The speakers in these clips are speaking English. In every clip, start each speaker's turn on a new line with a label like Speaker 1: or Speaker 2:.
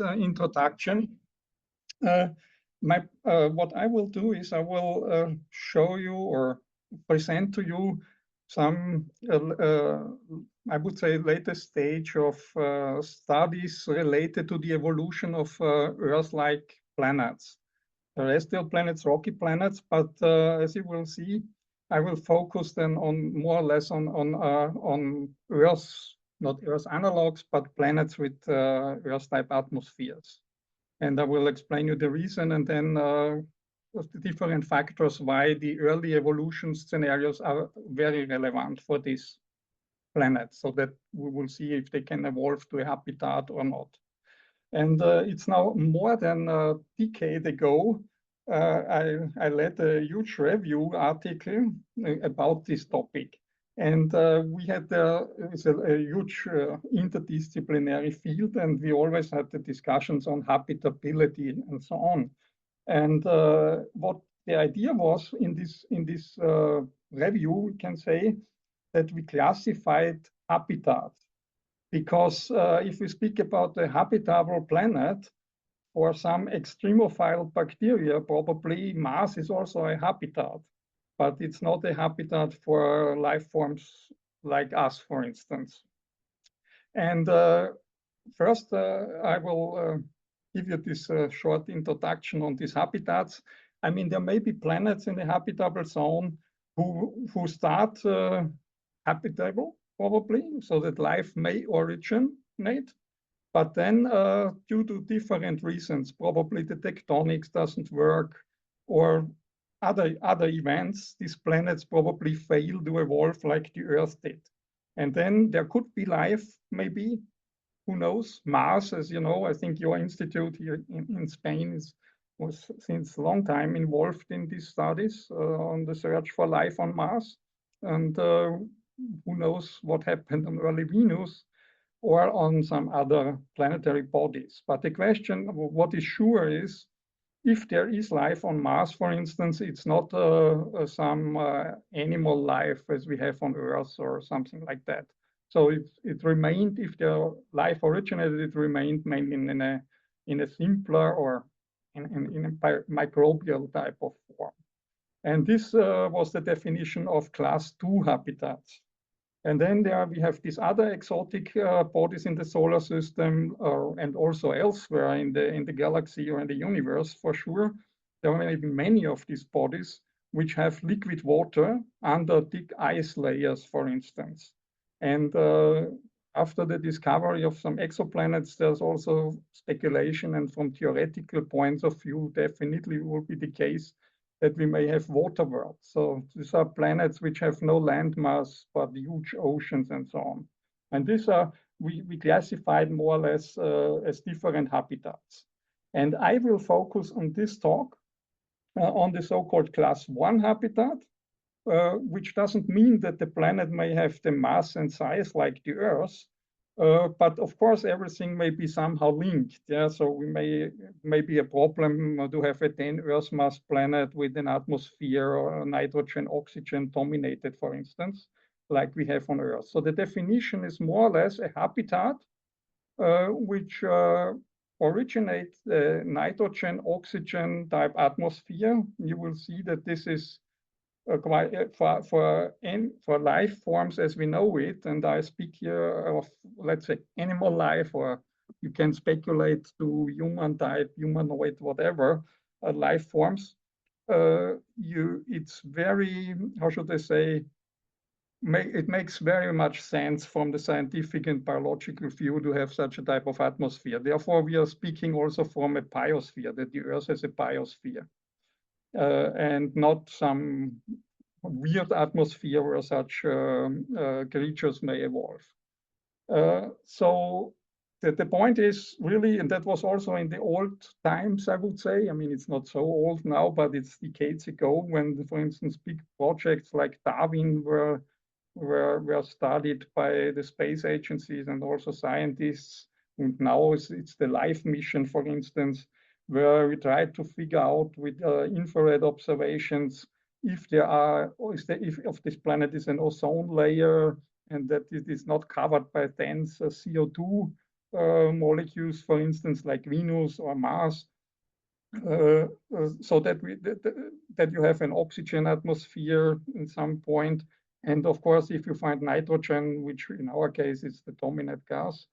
Speaker 1: introduction. What I will do is I will show you or present to you some, I would say, latest stage of studies related to the evolution of Earth-like planets, terrestrial planets, rocky planets. But as you will see, I will focus then on more or less on Earth's, not Earth analogs, but planets with Earth-type atmospheres. And I will explain you the reason and then the different factors why the early evolution scenarios are very relevant for these planets, so that we will see if they can evolve to a habitat or not. And it's now more than a decade ago, I led a huge review article about this topic. And we had it's a huge interdisciplinary field, and we always had the discussions on habitability and so on. And what the idea was in this review, we can say that we classified habitats, because if we speak about a habitable planet, for some extremophile bacteria, probably Mars is also a habitat, but it's not a habitat for life forms like us, for instance. And first, I will give you this short introduction on these habitats. I mean, there may be planets in the habitable zone who start habitable, probably, so that life may originate. But then, due to different reasons, probably the tectonics doesn't work, or other events, these planets probably fail to evolve like the Earth did. And then there could be life, maybe, who knows? Mars, as you know, I think your institute here in Spain was since a long time involved in these studies on the search for life on Mars. And who knows what happened on early Venus or on some other planetary bodies. But the question, what is sure is, if there is life on Mars, for instance, it's not some animal life as we have on Earth or something like that. So it remained, if the life originated, it remained mainly in a simpler or in a microbial type of form. And this was the definition of class 2 habitats. And then there we have these other exotic bodies in the solar system and also elsewhere in the galaxy or in the universe, for sure. There may be many of these bodies which have liquid water under thick ice layers, for instance. And after the discovery of some exoplanets, there's also speculation, and from theoretical points of view, definitely will be the case that we may have water worlds. So these are planets which have no land mass, but huge oceans and so on. And these are, we classified more or less as different habitats. And I will focus on this talk on the so-called class 1 habitat, which doesn't mean that the planet may have the mass and size like the Earth, but of course, everything may be somehow linked. Yeah, so we may be a problem to have a 10 Earth mass planet with an atmosphere or nitrogen, oxygen dominated, for instance, like we have on Earth. So the definition is more or less a habitat which originates the nitrogen, oxygen type atmosphere. You will see that this is for life forms as we know it, and I speak here of, let's say, animal life, or you can speculate to human type, humanoid, whatever life forms. It's very, how should I say, it makes very much sense from the scientific and biological view to have such a type of atmosphere. Therefore, we are speaking also from a biosphere, that the Earth has a biosphere. And not some weird atmosphere where such creatures may evolve. So the point is really, and that was also in the old times, I would say. I mean, it's not so old now, but it's decades ago when, for instance, big projects like Darwin were studied by the space agencies and also scientists. And now it's the LIFE mission, for instance, where we try to figure out with infrared observations if there are, or if this planet is an ozone layer and that it is not covered by dense CO2 molecules, for instance, like Venus or Mars, so that that you have an oxygen atmosphere in some point. And of course, if you find nitrogen, which in our case is the dominant gas,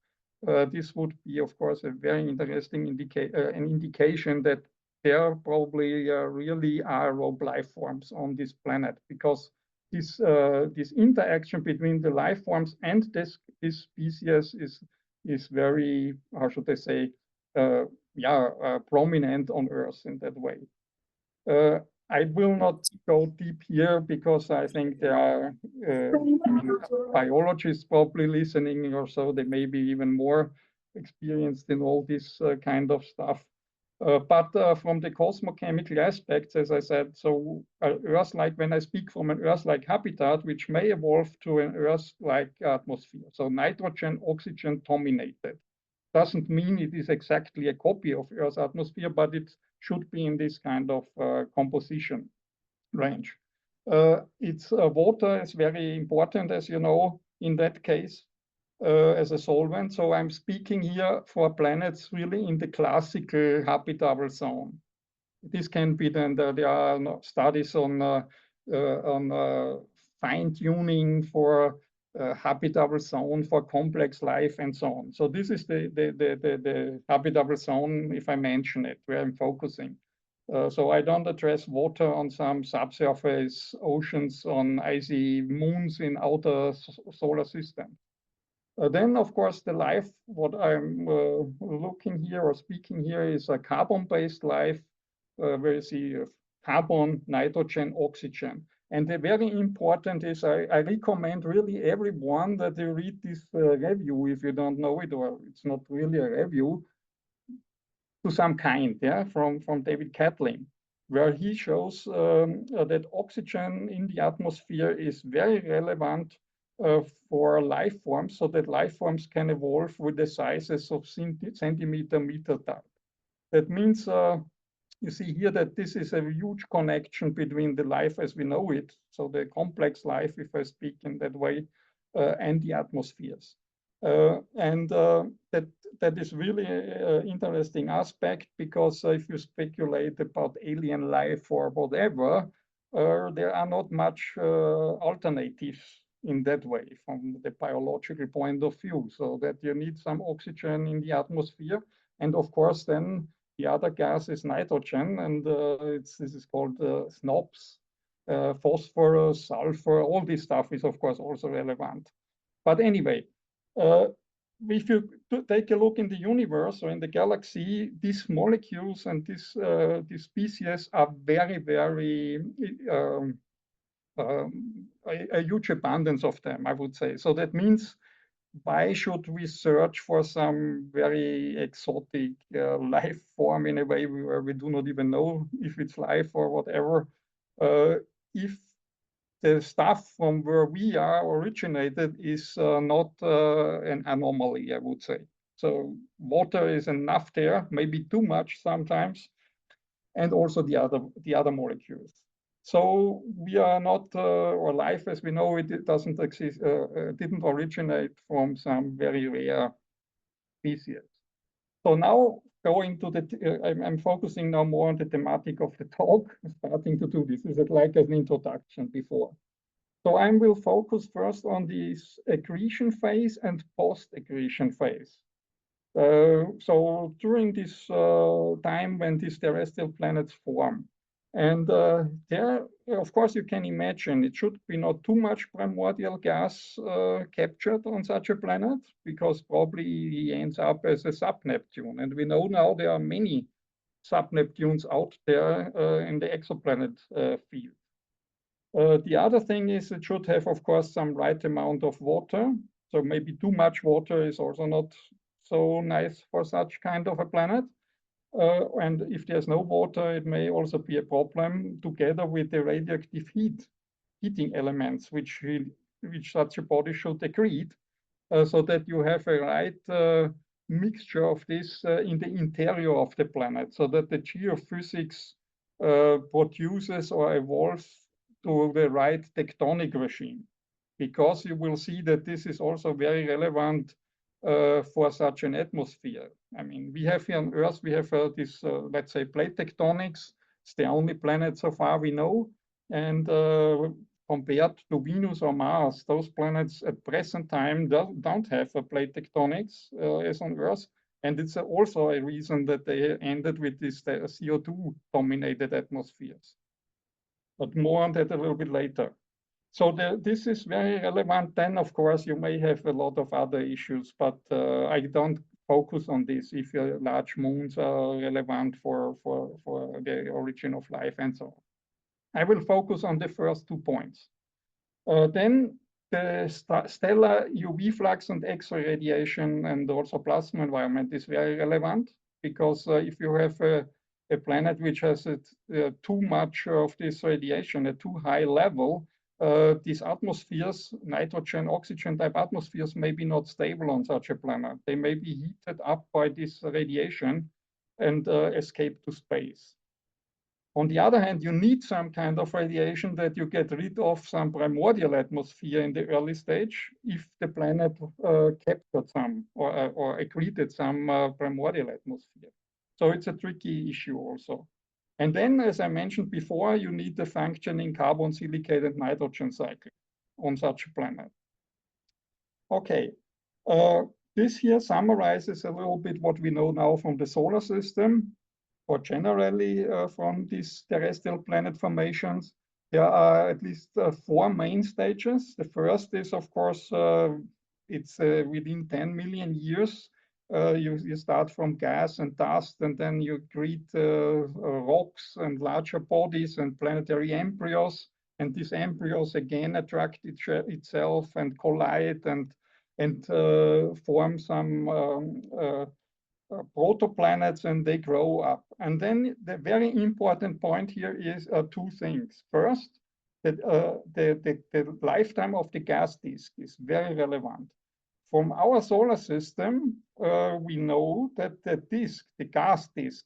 Speaker 1: this would be, of course, a very interesting indication that there probably really are life forms on this planet, because this interaction between the life forms and this species is very, how should I say, prominent on Earth in that way. I will not go deep here because I think there are biologists probably listening, or so they may be even more experienced in all this kind of stuff. But from the cosmochemical aspects, as I said, so Earth-like, when I speak from an Earth-like habitat, which may evolve to an Earth-like atmosphere, so nitrogen, oxygen dominated. Doesn't mean it is exactly a copy of Earth's atmosphere, but it should be in this kind of composition range. It's water is very important, as you know, in that case, as a solvent. So I'm speaking here for planets really in the classical habitable zone. This can be then, there are studies on fine tuning for habitable zone for complex life and so on. So this is the habitable zone, if I mention it, where I'm focusing. So I don't address water on some subsurface oceans, on icy moons in outer solar system. Then, of course, the life, what I'm looking here or speaking here is a carbon-based life, where you see carbon, nitrogen, oxygen. And the very important is I recommend really everyone that you read this review, if you don't know it, or it's not really a review, to some kind, yeah, from David Catlin, where he shows that oxygen in the atmosphere is very relevant for life forms, so that life forms can evolve with the sizes of centimeter, meter type. That means you see here that this is a huge connection between the life as we know it, so the complex life, if I speak in that way, and the atmospheres. And that is really an interesting aspect, because if you speculate about alien life or whatever, there are not much alternatives in that way from the biological point of view, so that you need some oxygen in the atmosphere. And of course, then the other gas is nitrogen, and this is called SNOPs, phosphorus, sulfur, all this stuff is of course also relevant. But anyway, if you take a look in the universe or in the galaxy, these molecules and these species are very, very, a huge abundance of them, I would say. So that means, why should we search for some very exotic life form in a way where we do not even know if it's life or whatever, if the stuff from where we are originated is not an anomaly, I would say. So water is enough there, maybe too much sometimes, and also the other molecules. So we are not, or life as we know it, it doesn't exist, didn't originate from some very rare species. So now going to the, I'm focusing now more on the thematic of the talk, starting to do this. This is like an introduction before. So I will focus first on this accretion phase and post-accretion phase. So during this time when these terrestrial planets form, and there, of course, you can imagine it should be not too much primordial gas captured on such a planet, because probably he ends up as a sub-Neptune. And we know now there are many sub-Neptunes out there in the exoplanet field. The other thing is it should have, of course, some right amount of water. So maybe too much water is also not so nice for such kind of a planet. And if there's no water, it may also be a problem, together with the radioactive heating elements, which such a body should accrete, so that you have a right mixture of this in the interior of the planet, so that the geophysics produces or evolves to the right tectonic regime. Because you will see that this is also very relevant for such an atmosphere. I mean, we have here on Earth, we have this, let's say, plate tectonics. It's the only planet so far we know. And compared to Venus or Mars, those planets at present time don't have a plate tectonics as on Earth. And it's also a reason that they ended with these CO2-dominated atmospheres. But more on that a little bit later. So this is very relevant. Then, of course, you may have a lot of other issues, but I don't focus on this if your large moons are relevant for the origin of life and so on. I will focus on the first 2 points. Then the stellar UV flux and X-ray radiation and also plasma environment is very relevant, because if you have a planet which has too much of this radiation at too high level, these atmospheres, nitrogen, oxygen type atmospheres, may be not stable on such a planet. They may be heated up by this radiation and escape to space. On the other hand, you need some kind of radiation that you get rid of some primordial atmosphere in the early stage if the planet captured some or accreted some primordial atmosphere. So it's a tricky issue also. And then, as I mentioned before, you need a functioning carbon, silicate, and nitrogen cycle on such a planet. Okay, this here summarizes a little bit what we know now from the solar system, or generally from these terrestrial planet formations. There are at least 4 main stages. The first is, of course, it's within 10 million years. You start from gas and dust, and then you create rocks and larger bodies and planetary embryos. And these embryos again attract itself and collide and form some protoplanets, and they grow up. And then the very important point here is 2 things. First, that the lifetime of the gas disk is very relevant. From our solar system, we know that the gas disk,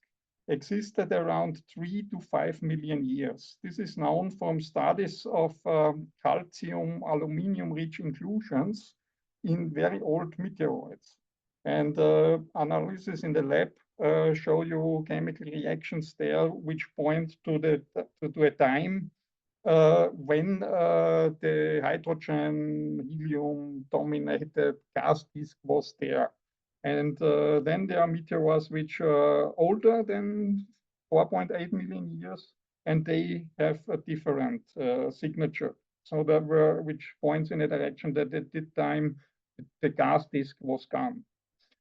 Speaker 1: existed around 3 to 5 million years. This is known from studies of calcium, aluminium-rich inclusions in very old meteoroids. And analysis in the lab show you chemical reactions there, which point to a time when the hydrogen, helium-dominated gas disk was there. And then there are meteors which are older than 4.8 million years, and they have a different signature. So there were, which points in a direction that at that time the gas disk was gone.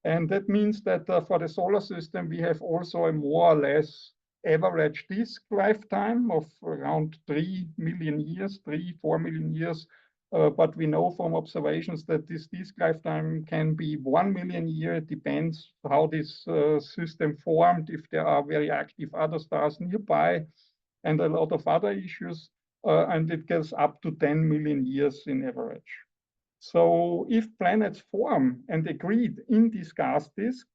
Speaker 1: And that means that for the solar system, we have also a more or less average disk lifetime of around 3 million years, 4 million years. But we know from observations that this disk lifetime can be 1 million years. It depends how this system formed, if there are very active other stars nearby, and a lot of other issues. And it goes up to 10 million years in average. So if planets form and accrete in this gas disk,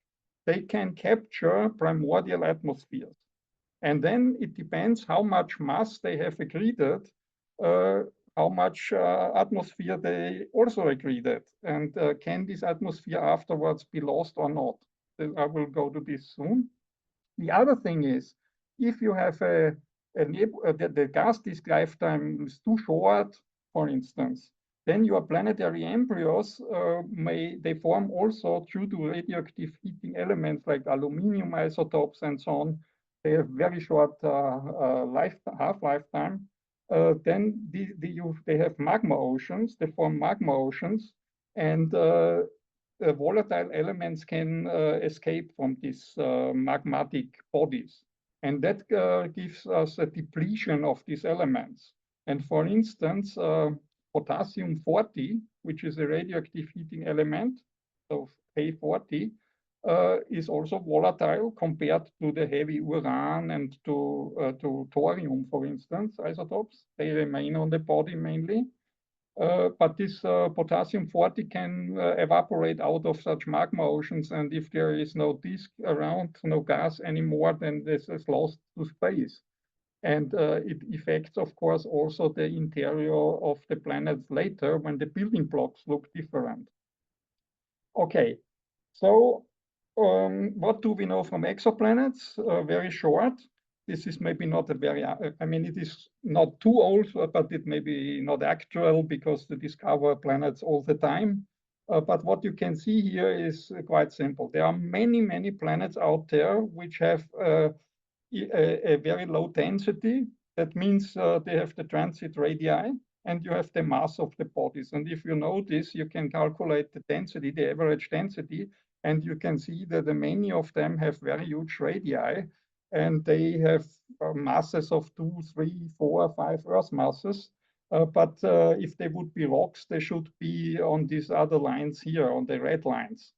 Speaker 1: they can capture primordial atmospheres. And then it depends how much mass they have accreted, how much atmosphere they also accreted, and can this atmosphere afterwards be lost or not? I will go to this soon. The other thing is, if you have the gas disk lifetime is too short, for instance, then your planetary embryos they form also due to radioactive heating elements like aluminium isotopes and so on. They have very short half-lifetime. Then they have magma oceans. They form magma oceans, and volatile elements can escape from these magmatic bodies, and that gives us a depletion of these elements. And for instance, potassium-40, which is a radioactive heating element, so K40, is also volatile compared to the heavy uran and to thorium, for instance, isotopes. They remain on the body mainly. But this potassium-40 can evaporate out of such magma oceans, and if there is no disk around, no gas anymore, then this is lost to space. And it affects, of course, also the interior of the planets later when the building blocks look different. Okay, So what do we know from exoplanets? Very short. This is maybe not a very, I mean, it is not too old, but it may be not actual because they discover planets all the time. But what you can see here is quite simple. There are many, many planets out there which have a very low density. That means they have the transit radii, and you have the mass of the bodies. And if you know this, you can calculate the density, the average density, and you can see that many of them have very huge radii, and they have masses of 2, 3, 4, 5 Earth masses. But if they would be rocks, they should be on these other lines here, on the red lines.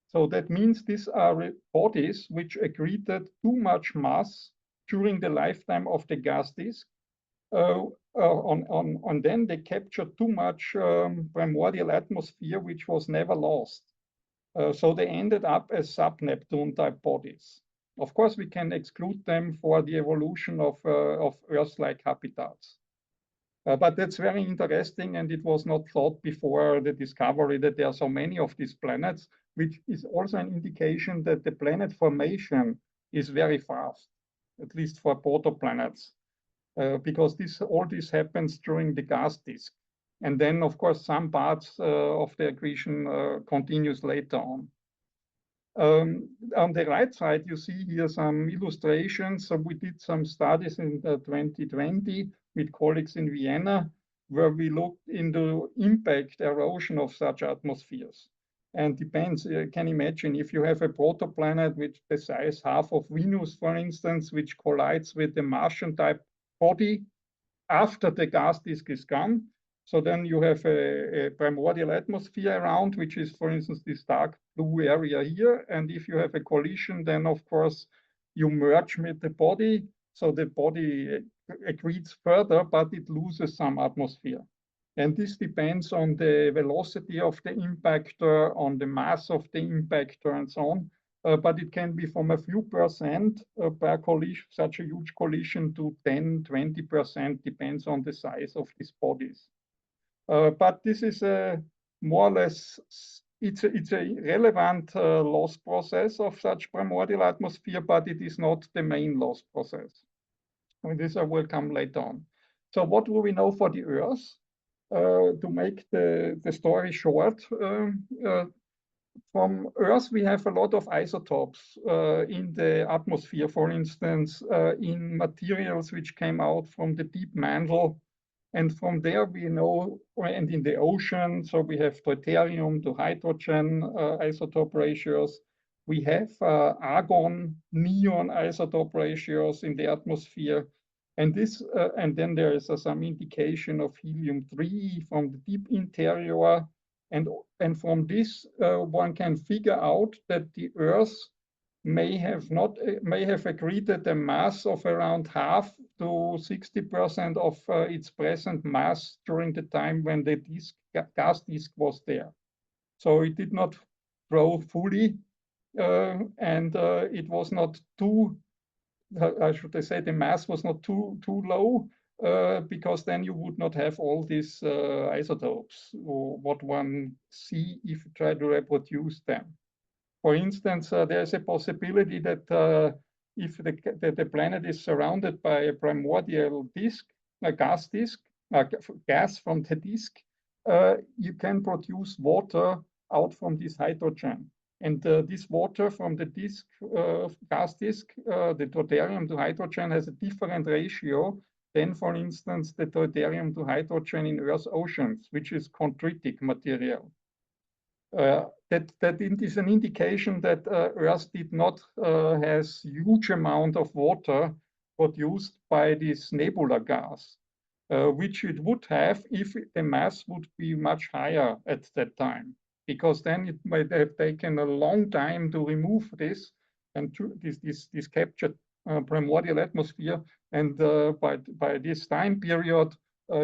Speaker 1: So that means these are bodies which accreted too much mass during the lifetime of the gas disk. And then they captured too much primordial atmosphere, which was never lost. So they ended up as sub-Neptune type bodies. Of course, we can exclude them for the evolution of Earth-like habitats. But that's very interesting, and it was not thought before the discovery that there are so many of these planets, which is also an indication that the planet formation is very fast, at least for protoplanets, because all this happens during the gas disk. And then, of course, some parts of the accretion continues later on. On the right side, you see here some illustrations. So we did some studies in 2020 with colleagues in Vienna, where we looked into impact erosion of such atmospheres. And depends, you can imagine if you have a protoplanet with the size half of Venus, for instance, which collides with the Martian type body after the gas disk is gone. So then you have a primordial atmosphere around, which is, for instance, this dark blue area here. And if you have a collision, then of course you merge with the body. So the body accretes further, but it loses some atmosphere. And this depends on the velocity of the impactor, on the mass of the impactor, and so on. But it can be from a few percent per collision, such a huge collision, to 10, 20%, depends on the size of these bodies. But this is more or less, it's a relevant loss process of such primordial atmosphere, but it is not the main loss process. And this I will come later on. So what do we know for the Earth? To make the story short, from Earth, we have a lot of isotopes in the atmosphere, for instance, in materials which came out from the deep mantle. And from there, we know, and in the ocean, so we have deuterium to hydrogen isotope ratios. We have argon, neon isotope ratios in the atmosphere. And this, and then there is some indication of helium-3 from the deep interior. And from this, one can figure out that the Earth may have accreted a mass of around half to 60% of its present mass during the time when the gas disk was there. So it did not grow fully, and it was not too, how should I say, the mass was not too low, because then you would not have all these isotopes, or what one see if you try to reproduce them. For instance, there's a possibility that if the planet is surrounded by a primordial disk, a gas disk, gas from the disk, you can produce water out from this hydrogen. And this water from the disk, gas disk, the deuterium to hydrogen, has a different ratio than, for instance, the deuterium to hydrogen in Earth's oceans, which is chondritic material. That is an indication that Earth did not has huge amount of water produced by this nebula gas, which it would have if the mass would be much higher at that time, because then it might have taken a long time to remove this and this captured primordial atmosphere, and by this time period,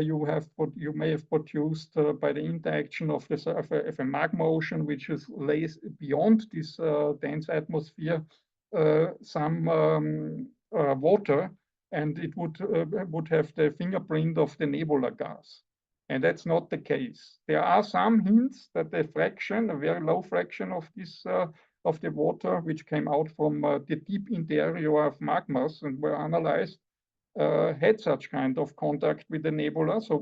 Speaker 1: you may have produced by the interaction of a magma ocean, which lays beyond this dense atmosphere, some water, and it would have the fingerprint of the nebula gas. And that's not the case. There are some hints that a very low fraction of this of the water which came out from the deep interior of magmas and were analyzed had such kind of contact with the nebula. So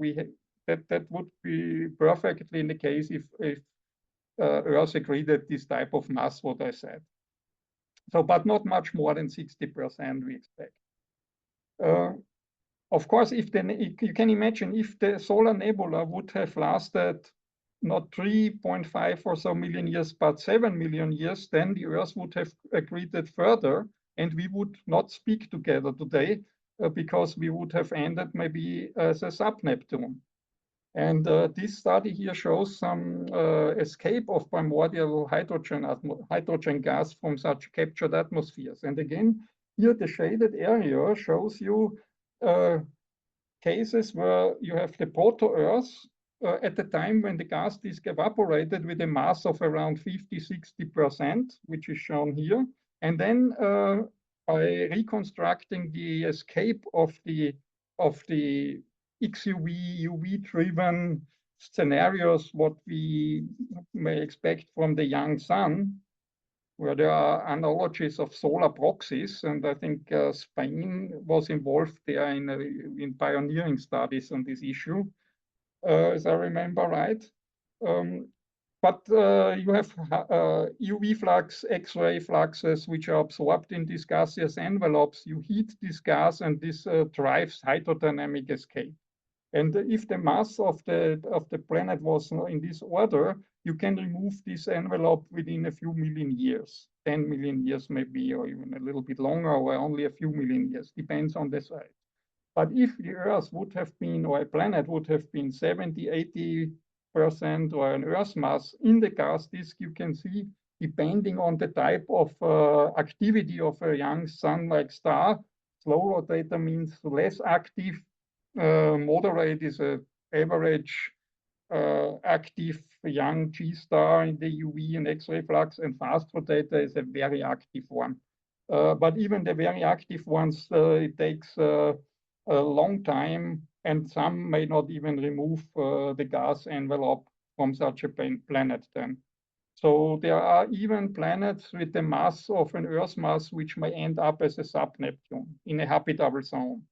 Speaker 1: that would be perfectly in the case if Earth accreted this type of mass, what I said. So, but not much more than 60% we expect. Of course, if you can imagine if the solar nebula would have lasted not 3.5 or so million years, but 7 million years, then the Earth would have accreted further, and we would not speak together today because we would have ended maybe as a sub-Neptune. And this study here shows some escape of primordial hydrogen gas from such captured atmospheres. And again, here the shaded area shows you cases where you have the proto-Earth at the time when the gas disk evaporated with a mass of around 50–60%, which is shown here. And then by reconstructing the escape of the XUV, UV-driven scenarios, what we may expect from the young sun, where there are analogies of solar proxies, and I think Spain was involved there in pioneering studies on this issue, as I remember right. But you have UV flux, X-ray fluxes, which are absorbed in these gaseous envelopes. You heat this gas, and this drives hydrodynamic escape. And if the mass of the planet was in this order, you can remove this envelope within a few million years, 10 million years maybe, or even a little bit longer, or only a few million years, depends on the size. But if the Earth would have been, or a planet would have been 70–80% or an Earth mass in the gas disk, you can see, depending on the type of activity of a young sun-like star, slow rotator means less active. Moderate is an average active young G-star in the UV and X-ray flux, and fast rotator is a very active one. But even the very active ones, it takes a long time, and some may not even remove the gas envelope from such a planet then. So there are even planets with the mass of an Earth mass which may end up as a sub-Neptune in a habitable zone.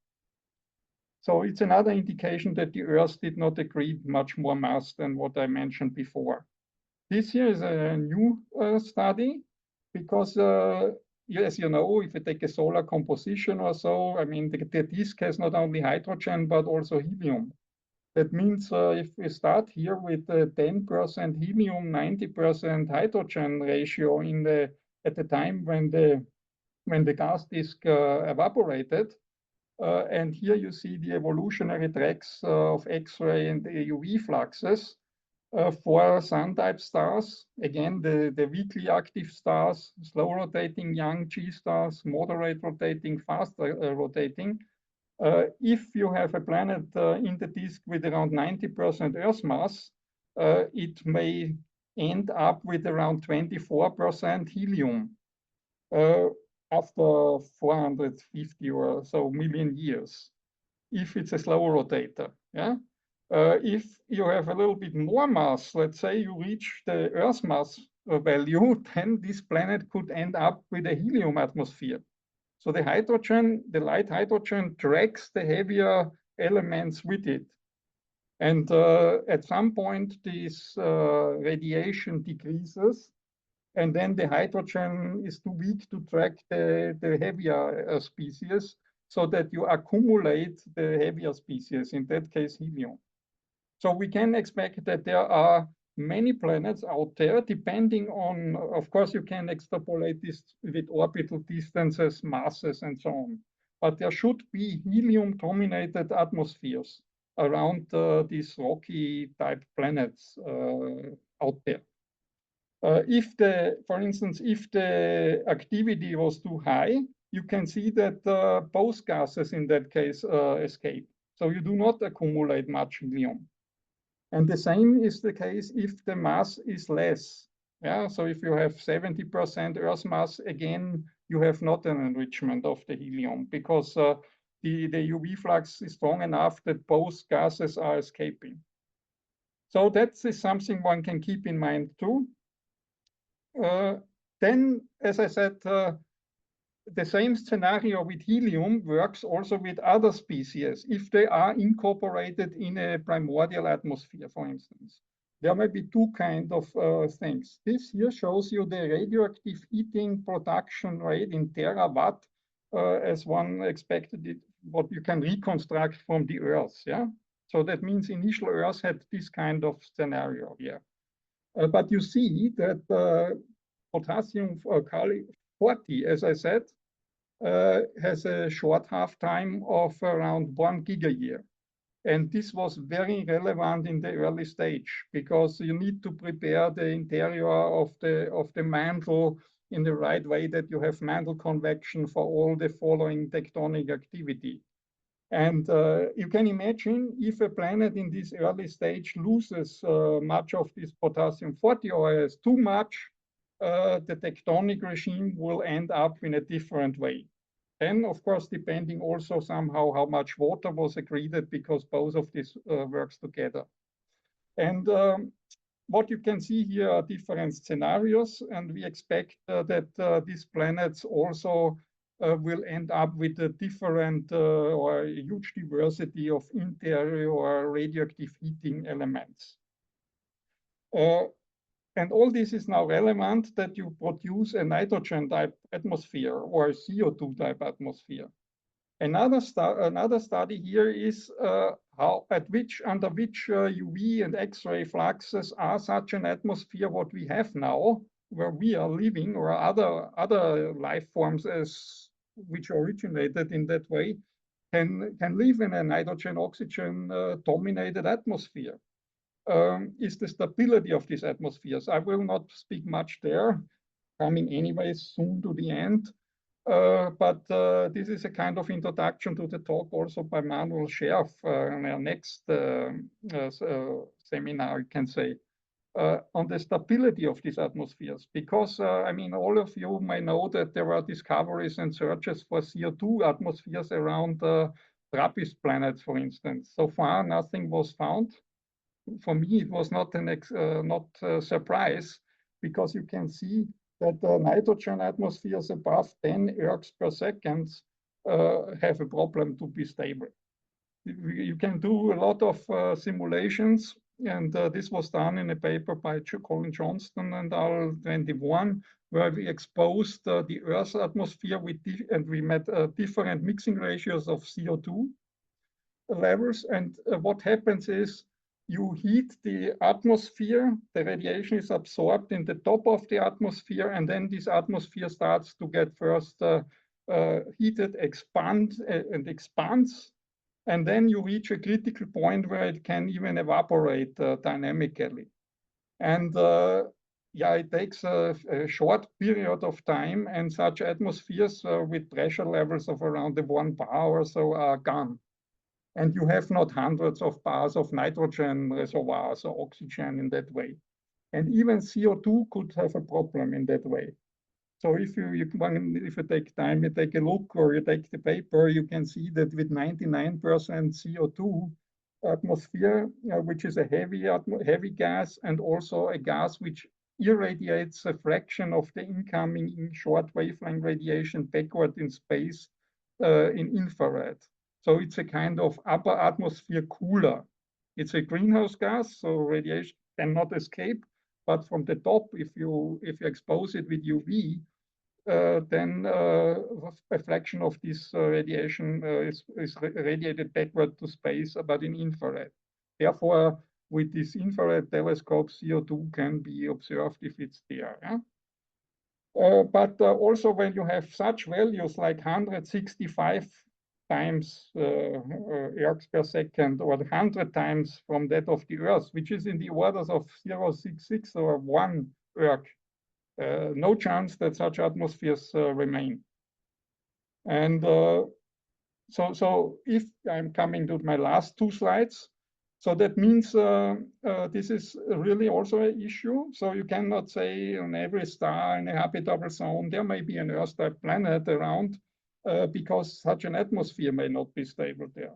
Speaker 1: So it's another indication that the Earth did not accrete much more mass than what I mentioned before. This here is a new study because, as you know, if you take a solar composition or so, I mean, the disk has not only hydrogen, but also helium. That means if we start here with 10% helium, 90% hydrogen ratio at the time when the gas disk evaporated, and here you see the evolutionary tracks of X-ray and the UV fluxes for sun-type stars. Again, the weakly active stars, slow rotating young G stars, moderate rotating, fast rotating. If you have a planet in the disk with around 90% Earth mass, it may end up with around 24% helium. After 450 or so million years, if it's a slow rotator. Yeah. If you have a little bit more mass, let's say you reach the Earth mass value, then this planet could end up with a helium atmosphere. So the hydrogen, the light hydrogen, drags the heavier elements with it. And at some point, this radiation decreases. And then the hydrogen is too weak to track the heavier species, so that you accumulate the heavier species, in that case, helium. So we can expect that there are many planets out there, depending on, of course, you can extrapolate this with orbital distances, masses, and so on. But there should be helium-dominated atmospheres around these rocky type planets out there. For instance, if the activity was too high, you can see that both gases in that case escape. So you do not accumulate much helium. And the same is the case if the mass is less. Yeah, so if you have 70% Earth mass, again, you have not an enrichment of the helium because the UV flux is strong enough that both gases are escaping. So that is something one can keep in mind too. then, as I said, the same scenario with helium works also with other species if they are incorporated in a primordial atmosphere, for instance. There may be two kinds of things. This here shows you the radioactive heating production rate in terawatt, as one expected it, what you can reconstruct from the Earth. Yeah, so that means initial Earth had this kind of scenario here. But you see that potassium kali 40, as I said, has a short half-time of around 1 gigayear. And this was very relevant in the early stage because you need to prepare the interior of the mantle in the right way that you have mantle convection for all the following tectonic activity. And you can imagine if a planet in this early stage loses much of this potassium 40 or has too much, the tectonic regime will end up in a different way. And of course, depending also somehow how much water was accreted, because both of these works together. And what you can see here are different scenarios, and we expect that these planets also will end up with a different or a huge diversity of interior or radioactive heating elements. And all this is now relevant that you produce a nitrogen type atmosphere or a CO2 type atmosphere. Another study here is under which UV and X-ray fluxes are such an atmosphere what we have now, where we are living, or other life forms which originated in that way, can live in a nitrogen oxygen dominated atmosphere. Is the stability of these atmospheres. I will not speak much there, coming anyways soon to the end. But this is a kind of introduction to the talk also by Manuel Scherf in our next seminar, you can say, on the stability of these atmospheres. Because, I mean, all of you may know that there were discoveries and searches for CO2 atmospheres around TRAPPIST planets, for instance. So far, nothing was found. For me, it was not a surprise, because you can see that the nitrogen atmospheres above 10 ergs per second have a problem to be stable. You can do a lot of simulations, and this was done in a paper by Colin Johnston and al. 21, where we exposed the Earth's atmosphere and we met different mixing ratios of CO2 levels. And what happens is, you heat the atmosphere, the radiation is absorbed in the top of the atmosphere, and then this atmosphere starts to get first heated, expands, and then you reach a critical point where it can even evaporate dynamically. And yeah, it takes a short period of time, and such atmospheres with pressure levels of around the 1 bar or so are gone. And you have not hundreds of bars of nitrogen reservoirs or oxygen in that way. And even CO2 could have a problem in that way. So if you take time, you take a look, or you take the paper, you can see that with 99% CO2 atmosphere, which is a heavy gas, and also a gas which irradiates a fraction of the incoming short wavelength radiation backward in space in infrared. So it's a kind of upper atmosphere cooler. It's a greenhouse gas, so radiation cannot escape. But from the top, if you expose it with UV, then a fraction of this radiation is radiated backward to space, but in infrared. Therefore, with this infrared telescope, CO2 can be observed if it's there. Yeah? But also when you have such values like 165 times ergs per second, or 100 times from that of the Earth, which is in the orders of 0.66 or 1 erg, no chance that such atmospheres remain. And so if I'm coming to my last 2 slides, so that means this is really also an issue. So you cannot say on every star in a habitable zone, there may be an Earth-type planet around, because such an atmosphere may not be stable there.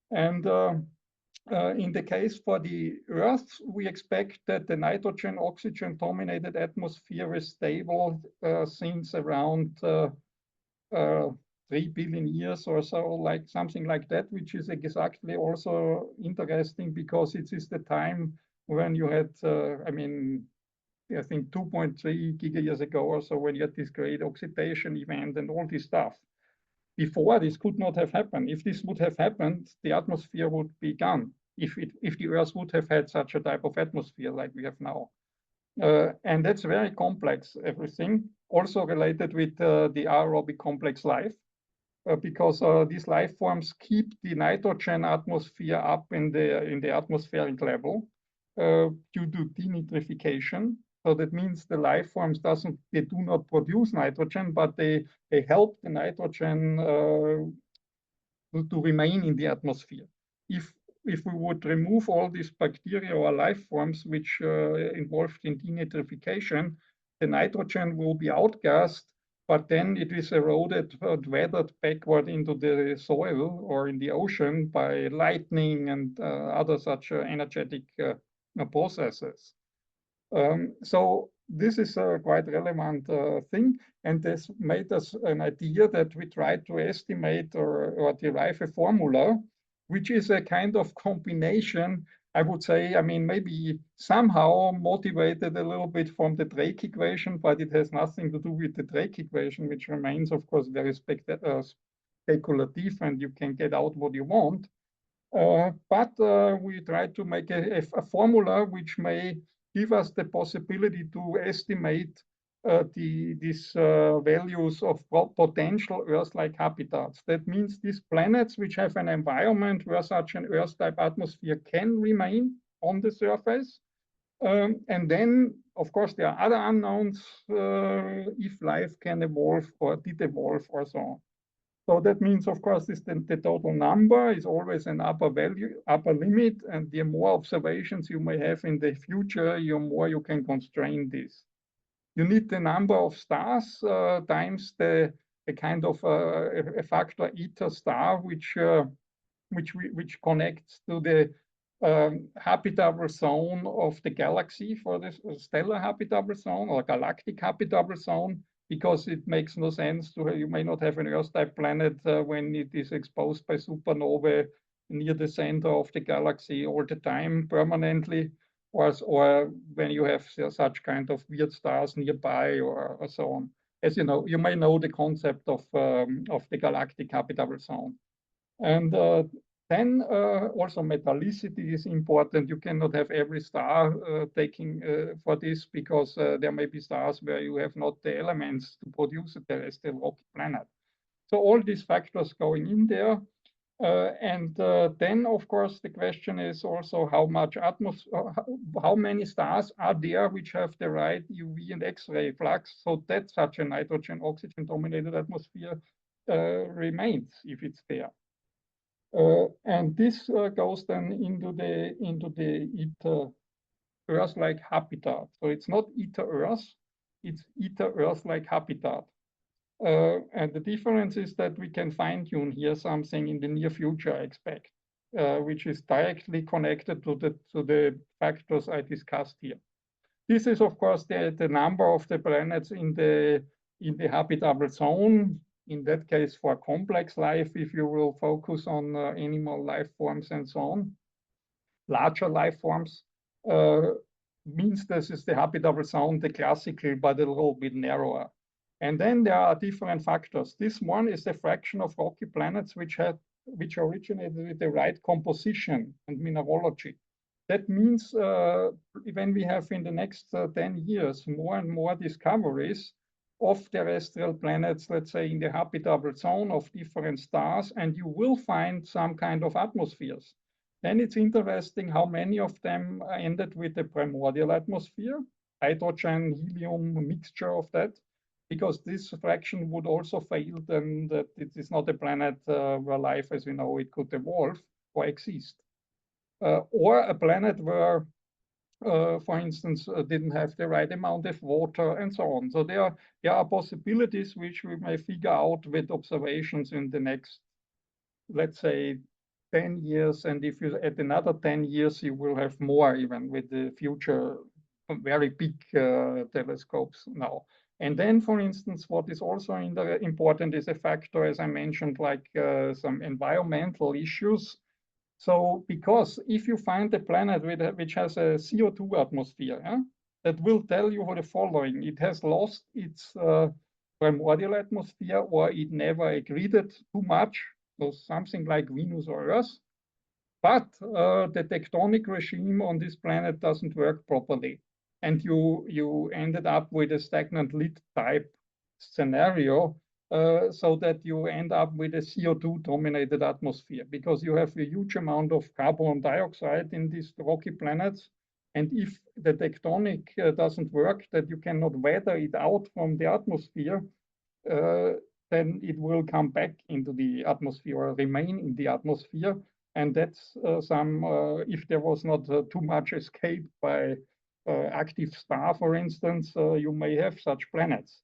Speaker 1: And In the case for the Earth, we expect that the nitrogen-oxygen dominated atmosphere is stable since around 3 billion years or so, like something like that, which is exactly also interesting because it is the time when you had, I mean, I think 2.3 gigayears ago or so, when you had this great oxidation event and all this stuff. Before, this could not have happened. If this would have happened, the atmosphere would be gone. If the Earth would have had such a type of atmosphere like we have now. And that's very complex, everything. Also related with the aerobic complex life, because these life forms keep the nitrogen atmosphere up in the atmospheric level due to denitrification. So that means the life forms they do not produce nitrogen, but they help the nitrogen to remain in the atmosphere. If we would remove all these bacteria or life forms which involved in denitrification, the nitrogen will be outgassed, but then it is eroded and weathered backward into the soil or in the ocean by lightning and other such energetic processes. So this is a quite relevant thing, and this made us an idea that we tried to estimate or derive a formula, which is a kind of combination, I would say, I mean, maybe somehow motivated a little bit from the Drake equation, but it has nothing to do with the Drake equation, which remains, of course, very speculative, and you can get out what you want. But we tried to make a formula which may give us the possibility to estimate these values of potential Earth-like habitats. That means these planets which have an environment where such an Earth-type atmosphere can remain on the surface. And then, of course, there are other unknowns if life can evolve or did evolve or so on. So that means, of course, the total number is always an upper limit, and the more observations you may have in the future, the more you can constrain this. You need the number of stars times the kind of a factor eta star, which connects to the habitable zone of the galaxy for the stellar habitable zone or galactic habitable zone, because it makes no sense you may not have an Earth-type planet when it is exposed by supernovae near the center of the galaxy all the time permanently, or when you have such kind of weird stars nearby or so on. As you know, you may know the concept of the galactic habitable zone. And then also metallicity is important. You cannot have every star taking for this, because there may be stars where you have not the elements to produce a terrestrial rocky planet. So all these factors going in there. And then, of course, the question is also how many stars are there which have the right UV and X-ray flux, so that such a nitrogen-oxygen dominated atmosphere remains if it's there. And this goes then into the eta Earth-like habitat. So it's not eta Earth, it's eta Earth-like habitat. And the difference is that we can fine-tune here something in the near future, I expect, which is directly connected to the factors I discussed here. This is, of course, the number of the planets in the habitable zone. In that case, for complex life, if you will focus on animal life forms and so on, larger life forms, means this is the habitable zone, the classical, but a little bit narrower. And then there are different factors. This one is the fraction of rocky planets which originated with the right composition and mineralogy. That means when we have in the next 10 years more and more discoveries of terrestrial planets, let's say in the habitable zone of different stars, and you will find some kind of atmospheres. Then it's interesting how many of them ended with a primordial atmosphere, hydrogen, helium, mixture of that, because this fraction would also fail then that it is not a planet where life as we know it could evolve or exist. Or a planet where for instance, didn't have the right amount of water and so on. So there are possibilities which we may figure out with observations in the next, let's say, 10 years, and if you add another 10 years, you will have more even with the future very big telescopes now. And then, for instance, what is also important is a factor, as I mentioned, like some environmental issues. So, because if you find a planet which has a CO2 atmosphere, that will tell you the following: it has lost its primordial atmosphere, or it never accreted too much, so something like Venus or Earth. But the tectonic regime on this planet doesn't work properly. And you ended up with a stagnant lid type scenario, so that you end up with a CO2 dominated atmosphere, because you have a huge amount of carbon dioxide in these rocky planets. And if the tectonic doesn't work, that you cannot weather it out from the atmosphere, then it will come back into the atmosphere or remain in the atmosphere. And that's if there was not too much escape by active star, for instance, you may have such planets.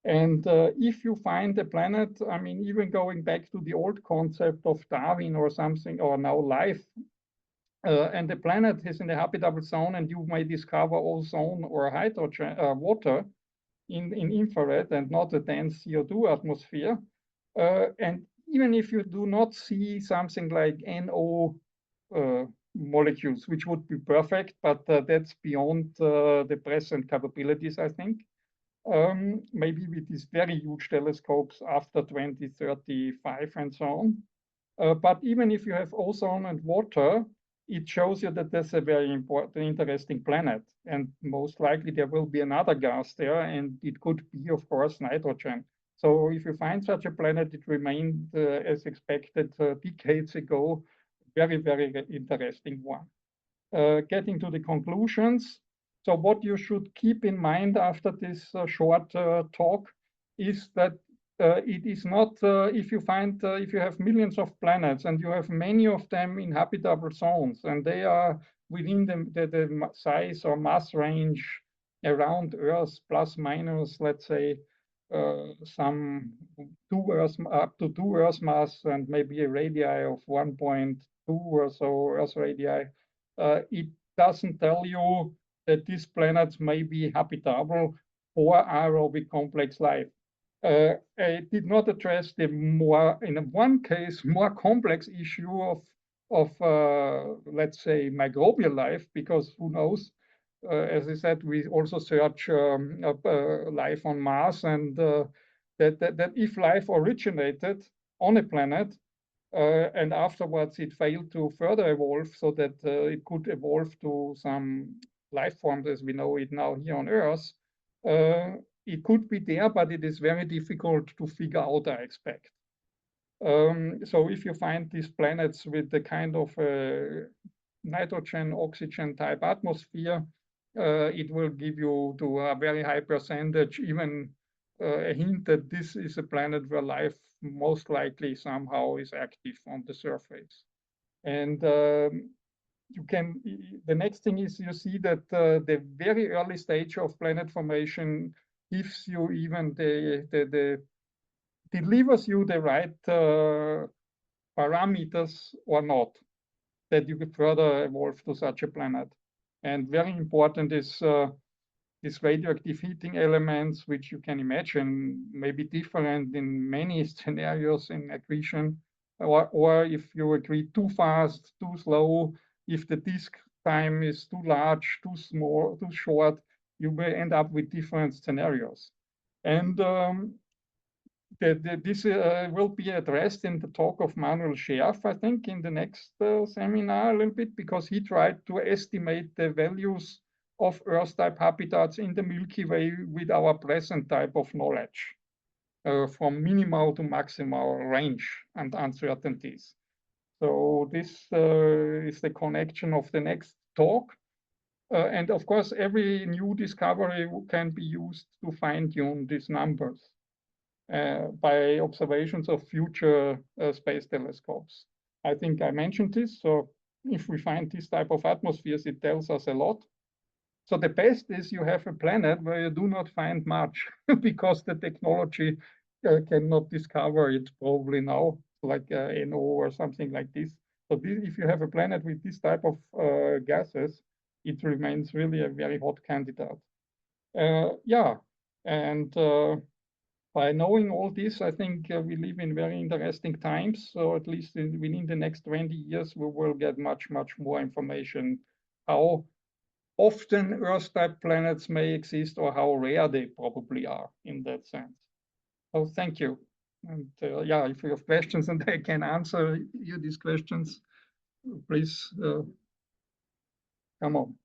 Speaker 1: And if you find a planet, I mean, even going back to the old concept of Darwin or something, or now life, and the planet is in the habitable zone, and you may discover ozone or hydrogen, water in infrared and not a dense CO2 atmosphere. And even if you do not see something like NO molecules, which would be perfect, but that's beyond the present capabilities, I think. Maybe with these very huge telescopes after 2035 and so on. But even if you have ozone and water, it shows you that that's a very important, interesting planet. And most likely there will be another gas there, and it could be, of course, nitrogen. So if you find such a planet, it remained, as expected decades ago, very, very interesting one. Getting to the conclusions. So what you should keep in mind after this short talk is that it is not, if you have millions of planets and you have many of them in habitable zones, and they are within the size or mass range around Earth, plus minus, let's say, some up to 2 Earth mass and maybe a radii of 1.2 or so Earth radii, it doesn't tell you that these planets may be habitable for aerobic complex life. I did not address the in one case, more complex issue of let's say, microbial life, because who knows? As I said, we also search life on Mars, and that if life originated on a planet, and afterwards it failed to further evolve so that it could evolve to some life forms as we know it now here on Earth, it could be there, but it is very difficult to figure out, I expect. So if you find these planets with the kind of nitrogen, oxygen type atmosphere, it will give you to a very high percentage, even a hint that this is a planet where life most likely somehow is active on the surface. And the next thing is you see that the very early stage of planet formation gives you even delivers you the right parameters or not, that you could further evolve to such a planet. And very important is these radioactive heating elements, which you can imagine may be different in many scenarios in accretion, or if you accrete too fast, too slow, if the disk time is too large, too small, too short, you may end up with different scenarios. And this will be addressed in the talk of Manuel Scherf, I think, in the next seminar a little bit, because he tried to estimate the values of Earth-type habitats in the Milky Way with our present type of knowledge, from minimal to maximal range and uncertainties. So this is the connection of the next talk. And of course, every new discovery can be used to fine-tune these numbers by observations of future space telescopes. I think I mentioned this. So if we find this type of atmospheres, it tells us a lot. So the best is you have a planet where you do not find much because the technology cannot discover it probably now, like NO or something like this. So if you have a planet with this type of gases, it remains really a very hot candidate. Yeah, and by knowing all this, I think we live in very interesting times. So at least within the next 20 years, we will get much, much more information how often Earth-type planets may exist or how rare they probably are in that sense. So thank you. And yeah, if you have questions and I can answer you these questions, please come on.